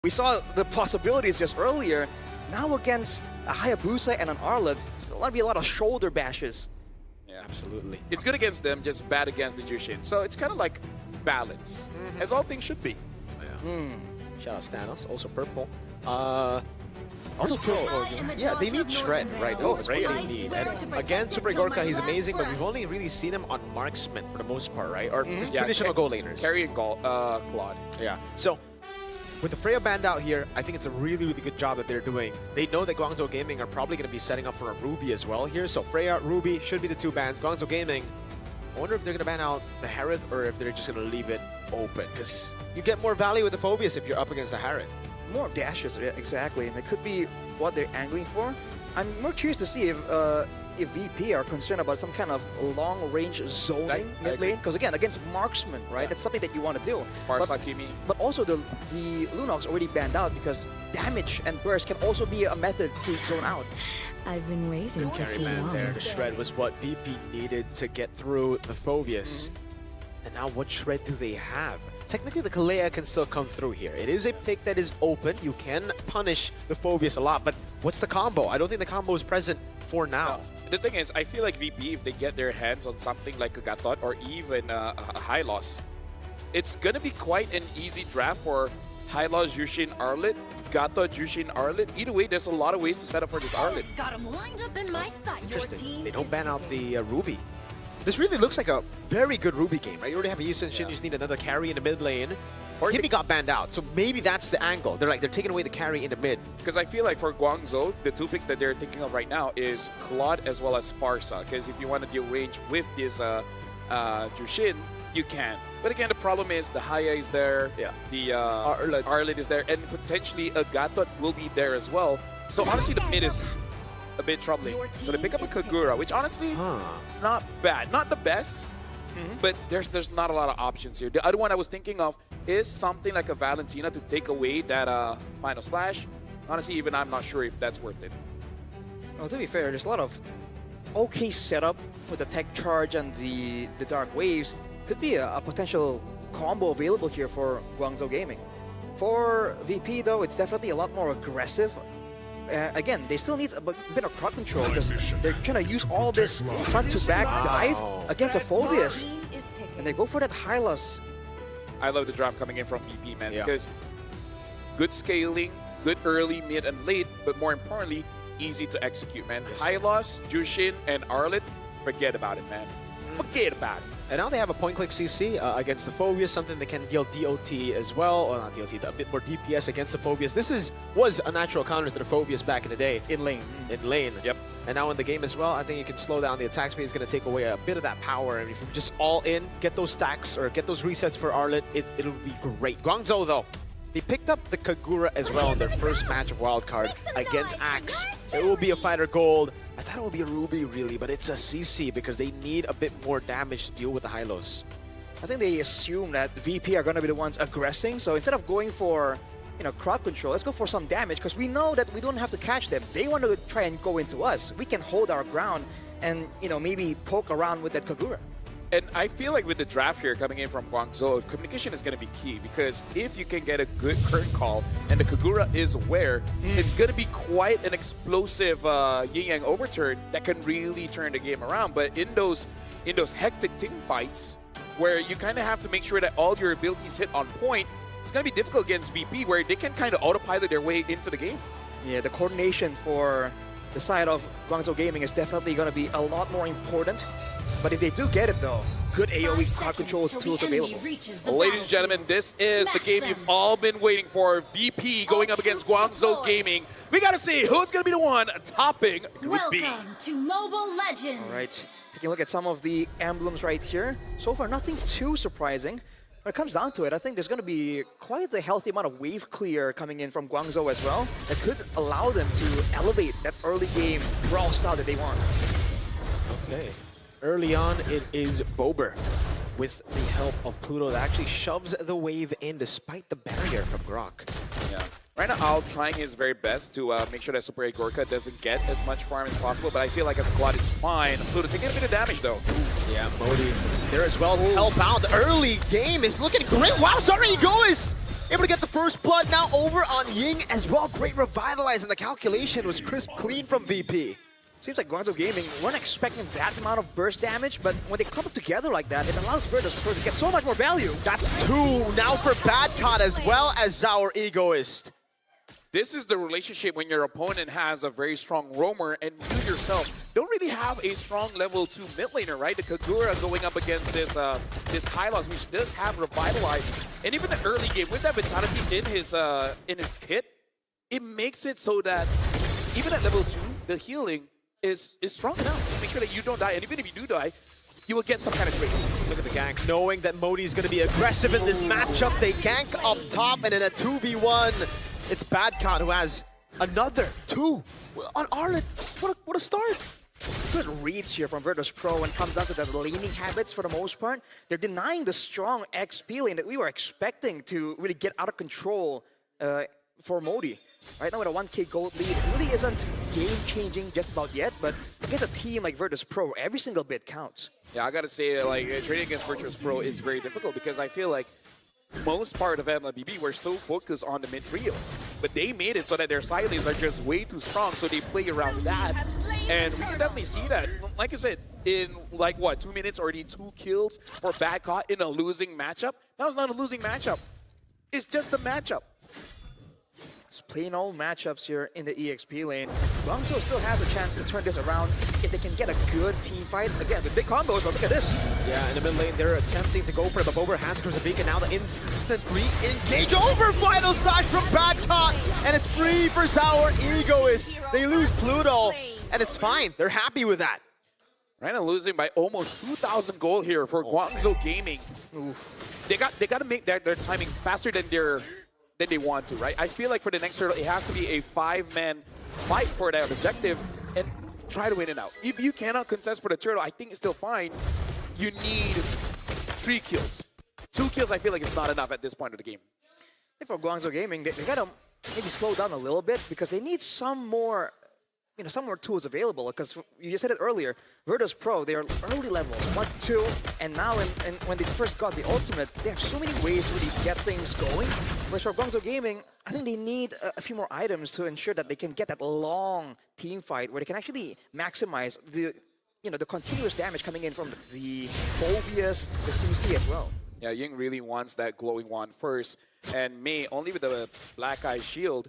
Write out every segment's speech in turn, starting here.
We saw the possibilities just earlier. Now against a Hayabusa and an Arlet, it's going to be a lot of shoulder bashes. Yeah, absolutely. It's good against them, just bad against the Jushin. So it's kind of like balance, as all things should be. Yeah. Shout out Stanos, also purple. Also purple. Yeah, they need Shred, right? Oh, That's what right. they need. And again, Super Gorka, he's amazing, but we've only really seen him on marksman for the most part, right? Or just traditional goal laners. Carry and Claude. Yeah. So, with the Freya band out here, I think it's a really, really good job that they're doing. They know that Guangzhou Gaming are probably going to be setting up for a Ruby as well here. So Freya, Ruby should be the two bans. Guangzhou Gaming, I wonder if they're going to ban out the Harith or if they're just going to leave it open. Because you get more value with the Phobius if you're up against the Harith. More dashes, yeah, exactly. And it could be what they're angling for. I'm more curious to see if VP are concerned about some kind of long-range zoning mid lane. Because again, against marksman, right? That's something that you want to do. But also the Lunog's already banned out because damage and burst can also be a method to zone out. I've been raising for too long. There, the Shred was what VP needed to get through the Phobius. And now what Shred do they have? Technically, the Kalea can still come through here. It is a pick that is open. You can punish the Phobius a lot, but what's the combo? I don't think the combo is present for now. The thing is, I feel like VP, if they get their hands on something like a Gatot or even a High Loss, it's going to be quite an easy draft for High Loss, Jushin, Arlet, Gatot, Jushin, Arlet. Either way, there's a lot of ways to set up for this Arlet. Got him lined up in my sight. Interesting. They don't ban out the Ruby. This really looks like a very good Ruby game, right? You already have a Yusen Shin, you just need another carry in the mid lane. Or Hibby got banned out, so maybe that's the angle. They're taking away the carry in the mid. Because I feel like for Guangzhou, the two picks that they're thinking of right now is Claude as well as Farsa. Because if you want to deal range with this Jushin, you can. But again, the problem is the Haya is there, the Arlet is there, and potentially a Gatot will be there as well. So honestly, the mid is a bit troubling. So they pick up a Kagura, which honestly, not bad. Not the best, but there's not a lot of options here. The other one I was thinking of is something like a Valentina to take away that Final Slash. Honestly, even I'm not sure if that's worth it. Well, to be fair, there's a lot of okay setup with the Tech Charge and the Dark Waves. Could be a potential combo available here for Guangzhou Gaming. For VP, though, it's definitely a lot more aggressive. Again, they still need a bit of crowd control because they're trying to use all this front-to-back dive against a Phobius. And they go for that high loss. I love the draft coming in from VP, man, because good scaling, good early, mid, and late, but more importantly, easy to execute, man. High loss, Jushin, and Arlet, forget about it, man. Forget about it. And now they have a point-click CC against the Phobius, something that can deal DOT as well, or not DOT, a bit more DPS against the Phobius. This was a natural counter to the Phobius back in the day. In lane. In lane. Yep. And now in the game as well, I think you can slow down the attack speed. It's going to take away a bit of that power. And if you just all in, get those stacks or get those resets for Arlet, it'll be great. Guangzhou, though, they picked up the Kagura as well in their first match of Wildcard against Axe. It will be a fighter gold. I thought it would be a Ruby, really, but it's a CC because they need a bit more damage to deal with the Hylos. I think they assume that VP are going to be the ones aggressing, so instead of going for, crowd control, let's go for some damage because we know that we don't have to catch them. They want to try and go into us. We can hold our ground and, maybe poke around with that Kagura. And I feel like with the draft here coming in from Guangzhou, communication is going to be key because if you can get a good curtain call and the Kagura is where, it's going to be quite an explosive yin-yang overturn that can really turn the game around. But in those hectic team fights where you kind of have to make sure that all your abilities hit on point, it's going to be difficult against VP where they can kind of autopilot their way into the game. Yeah, the coordination for the side of Guangzhou Gaming is definitely going to be a lot more important. But if they do get it, though, good AoE crowd control tools available. Ladies and gentlemen, this is the game you've all been waiting for. VP going up against Guangzhou Gaming. We got to see who's going to be the one topping Group B. Welcome to Mobile Legends. All right, taking a look at some of the emblems right here. So far, nothing too surprising. When it comes down to it, I think there's going to be quite a healthy amount of wave clear coming in from Guangzhou as well. That could allow them to elevate that early game brawl style that they want. Okay. Early on, it is Bober with the help of Pluto that actually shoves the wave in despite the barrier from Grok. Yeah. Right now, Al trying his very best to make sure that Super A Gorka doesn't get as much farm as possible, but I feel like as a quad is fine. Pluto taking a bit of damage, though. Yeah, Modi there as well to help out. The early game is looking great. Wow, sorry, Egoist Able to get the first blood now over on Ying as well. Great revitalize, and the calculation was crisp clean from VP. Seems like Guangzhou Gaming weren't expecting that amount of burst damage, but when they clump it together like that, it allows Virtus Pro to get so much more value. That's 2 now for Badcott as well as Sour Egoist. This is the relationship when your opponent has a very strong roamer and you yourself don't really have a strong level 2 mid laner, right? The Kagura going up against this this Hylos, which does have Revitalize. And even the early game with that Vitality in his kit, it makes it so that even at level 2, the healing is strong enough to make sure that you don't die. And even if you do die, you will get some kind of trade. Look at the gank, knowing that Modi is going to be aggressive in this matchup. They gank up top, and in a 2v1, it's Badcott who has another 2 on Arlet. What a start. Good reads here from Virtus Pro when it comes down to the laning habits for the most part. They're denying the strong XP lane that we were expecting to really get out of control for Modi. Right now with a 1k gold lead, it really isn't game-changing just about yet, but against a team like Virtus Pro, every single bit counts. Yeah, I gotta say, like, trading against Virtus Pro is very difficult because I feel like most part of MLBB were so focused on the mid trio, but they made it so that their side lanes are just way too strong, so they play around that, and we can definitely see that. Like I said, in like what, 2 minutes already 2 kills for Badcott in a losing matchup. That was not a losing matchup. It's just a matchup. It's plain old matchups here in the EXP lane. Guangzhou still has a chance to turn this around if they can get a good team fight. Again, the big combos, but look at this. Yeah, in the mid lane, they're attempting to go for it, but Bober has Beacon. Now the instant re-engage over final slash from Badcott, and it's free for Sour Egoist. They lose Pluto, and it's fine. They're happy with that. Right now losing by almost 2,000 gold here for Guangzhou Gaming. Oof. They got to make their timing faster than they want to, right? I feel like for the next turtle, it has to be a 5-man fight for that objective and try to win it out. If you cannot contest for the turtle, I think it's still fine. You need 3 kills. 2 kills, I feel like it's not enough at this point of the game. I think for Guangzhou Gaming, they gotta maybe slow down a little bit because they need some more tools available. Because you said it earlier, Virtus Pro, they are early levels, 1, 2, and now when they first got the ultimate, they have so many ways to really get things going. Whereas for Guangzhou Gaming, I think they need a few more items to ensure that they can get that long team fight where they can actually maximize the continuous damage coming in from the Phobias, the CC as well. Yeah, Ying really wants that glowing wand first, and Mei, only with the Black Eye Shield,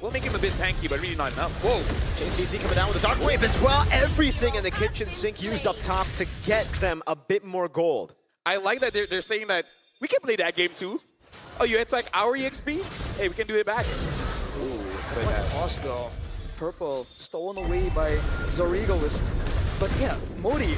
will make him a bit tanky, but really not enough. Whoa! JCC coming down with a Dark Wave as well. Everything in the kitchen sink used up top to get them a bit more gold. I like that they're saying that we can play that game too. Oh, you attack our EXP? Hey, we can do it back. Ooh, What toss though. Purple stolen away by Zorigoist. But yeah, Modi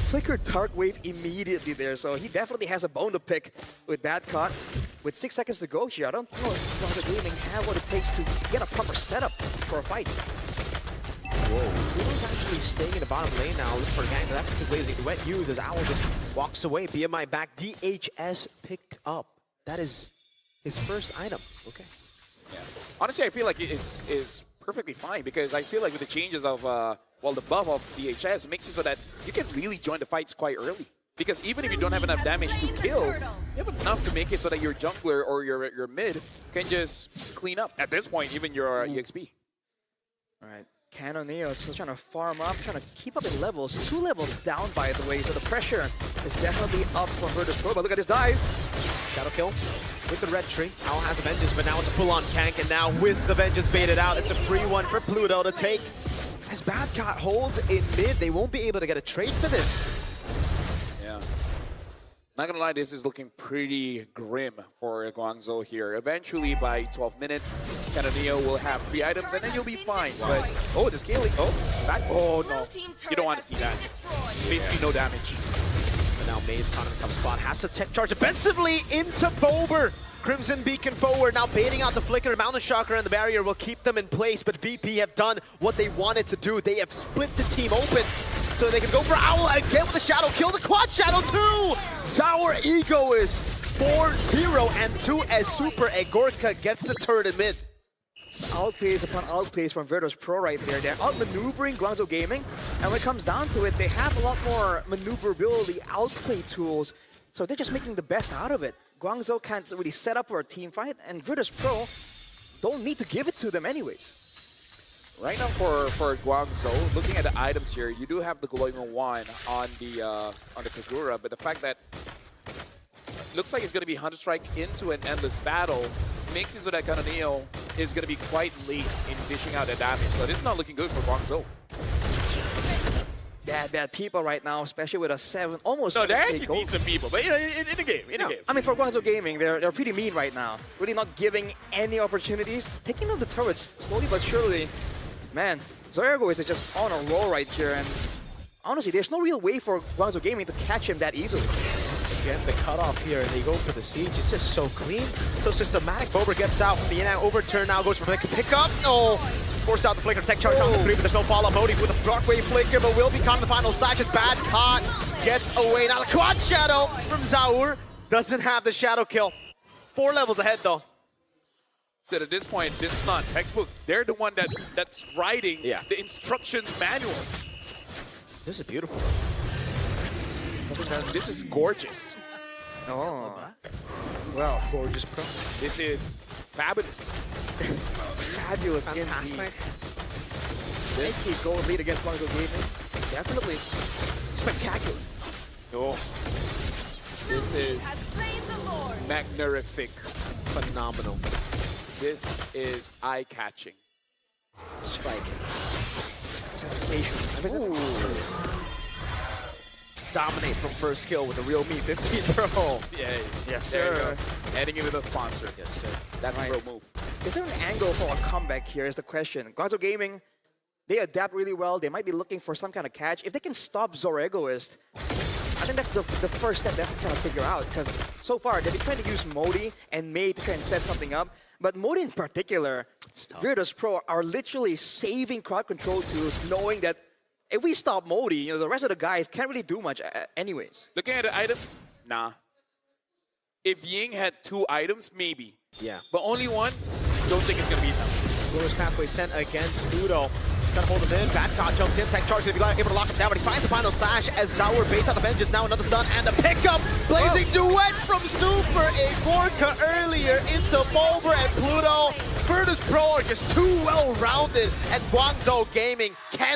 flickered Dark Wave immediately there, so he definitely has a bone to pick with Badcott. With 6 seconds to go here, I don't know if Guangzhou Gaming have what it takes to get a proper setup for a fight. Whoa. Pluto's actually staying in the bottom lane now, looking for a gang, but that's a Blazing Duet used as Owl just walks away. BMI back, DHS picked up. That is his first item. Okay. Yeah. Honestly, I feel like it's perfectly fine because I feel like with the changes of the buff of DHS, it makes it so that you can really join the fights quite early. Because even if you don't have enough damage to kill, you have enough to make it so that your jungler or your mid can just clean up. At this point, even your EXP. All right, Canoneo still trying to farm up, trying to keep up in levels. 2 levels down, by the way, so the pressure is definitely up for Virtus Pro. But look at this dive. Shadow kill with the red tree. Owl has the Vengeance, but now it's a full-on gank, and now with the Vengeance baited out, it's a free one for Pluto to take. As Badcott holds in mid, they won't be able to get a trade for this. Yeah. Not gonna lie, this is looking pretty grim for Guangzhou here. Eventually, by 12 minutes, Canoneo will have 3 items, and then you'll be fine. But, oh, the scaling. Oh, back. Oh, no. You don't want to see that. Basically, no damage. But now Mei's caught in a tough spot. Has to tech charge offensively into Bober. Crimson Beacon forward, now baiting out the Flicker. Mountain Shocker and the barrier will keep them in place, but VP have done what they wanted to do. They have split the team open so they can go for Owl again with the Shadow kill. The Quad Shadow too! Sour Egoist 4-0 and 2 as Super Egorka gets the turret in mid. It's outplays upon outplays from Virtus Pro right there. They're outmaneuvering Guangzhou Gaming, and when it comes down to it, they have a lot more maneuverability, outplay tools, so they're just making the best out of it. Guangzhou can't really set up for a team fight, and Virtus Pro don't need to give it to them anyways. Right now for Guangzhou, looking at the items here, you do have the glowing one on the Kagura, but the fact that looks like it's going to be Hunter Strike into an endless battle makes it so that Canonio is going to be quite late in dishing out the damage. So this is not looking good for Guangzhou. Bad people right now, especially with a almost No, there 7K actually gold. decent people, but you know, in the game, in the game. I mean, for Guangzhou Gaming, they're pretty mean right now. Really not giving any opportunities. Taking out the turrets slowly but surely. Man, Zorgo is just on a roll right here, and honestly, there's no real way for Guangzhou Gaming to catch him that easily. Again, the cutoff here, and they go for the siege. It's just so clean, so systematic. Bober gets out from the in-out overturn now, goes for the pick up. Oh, force out the flicker, tech charge on the 3, but there's no follow-up. Modi with a dark wave flicker, but will be caught in the final slash. Is bad caught, gets away. Now the quad shadow from Zaur doesn't have the shadow kill. 4 levels ahead though. That at this point, this is not textbook. They're the one that's writing the instructions manual. This is beautiful. This is gorgeous. Oh, well, Gorgeous pro. This is fabulous. fabulous. Fantastic. This is gold lead against Guangzhou Gaming. Definitely spectacular. Oh, this is magnific. Phenomenal. This is eye-catching. Striking. Sensational. Dominate from first kill with a real me 15 pro. Yeah, Yes, there you sir. go. Adding it with a sponsor. Yes, sir. That's Right. a pro move. Is there an angle for a comeback here is the question. Guangzhou Gaming, they adapt really well. They might be looking for some kind of catch. If they can stop Zoregoist, I think that's the first step they have to kind of figure out. Because so far, they've been trying to use Modi and Mei to try and set something up. But Modi in particular, Virtus Pro are literally saving crowd control tools, knowing that if we stop Modi, you know, the rest of the guys can't really do much anyways. Looking at the items, nah. If Ying had 2 items, maybe. Yeah. But only one, don't think it's gonna be enough. Glorious pathway sent again. Pluto trying to hold him in. Badcott jumps in. Tech charge to be able to lock him down, but he finds the final slash as Zaur baits out the benches. Now another stun and a pickup. Blazing duet from Super. A Gorka earlier into Bulber and Pluto. Virtus Pro are just too well-rounded, and Guangzhou Gaming can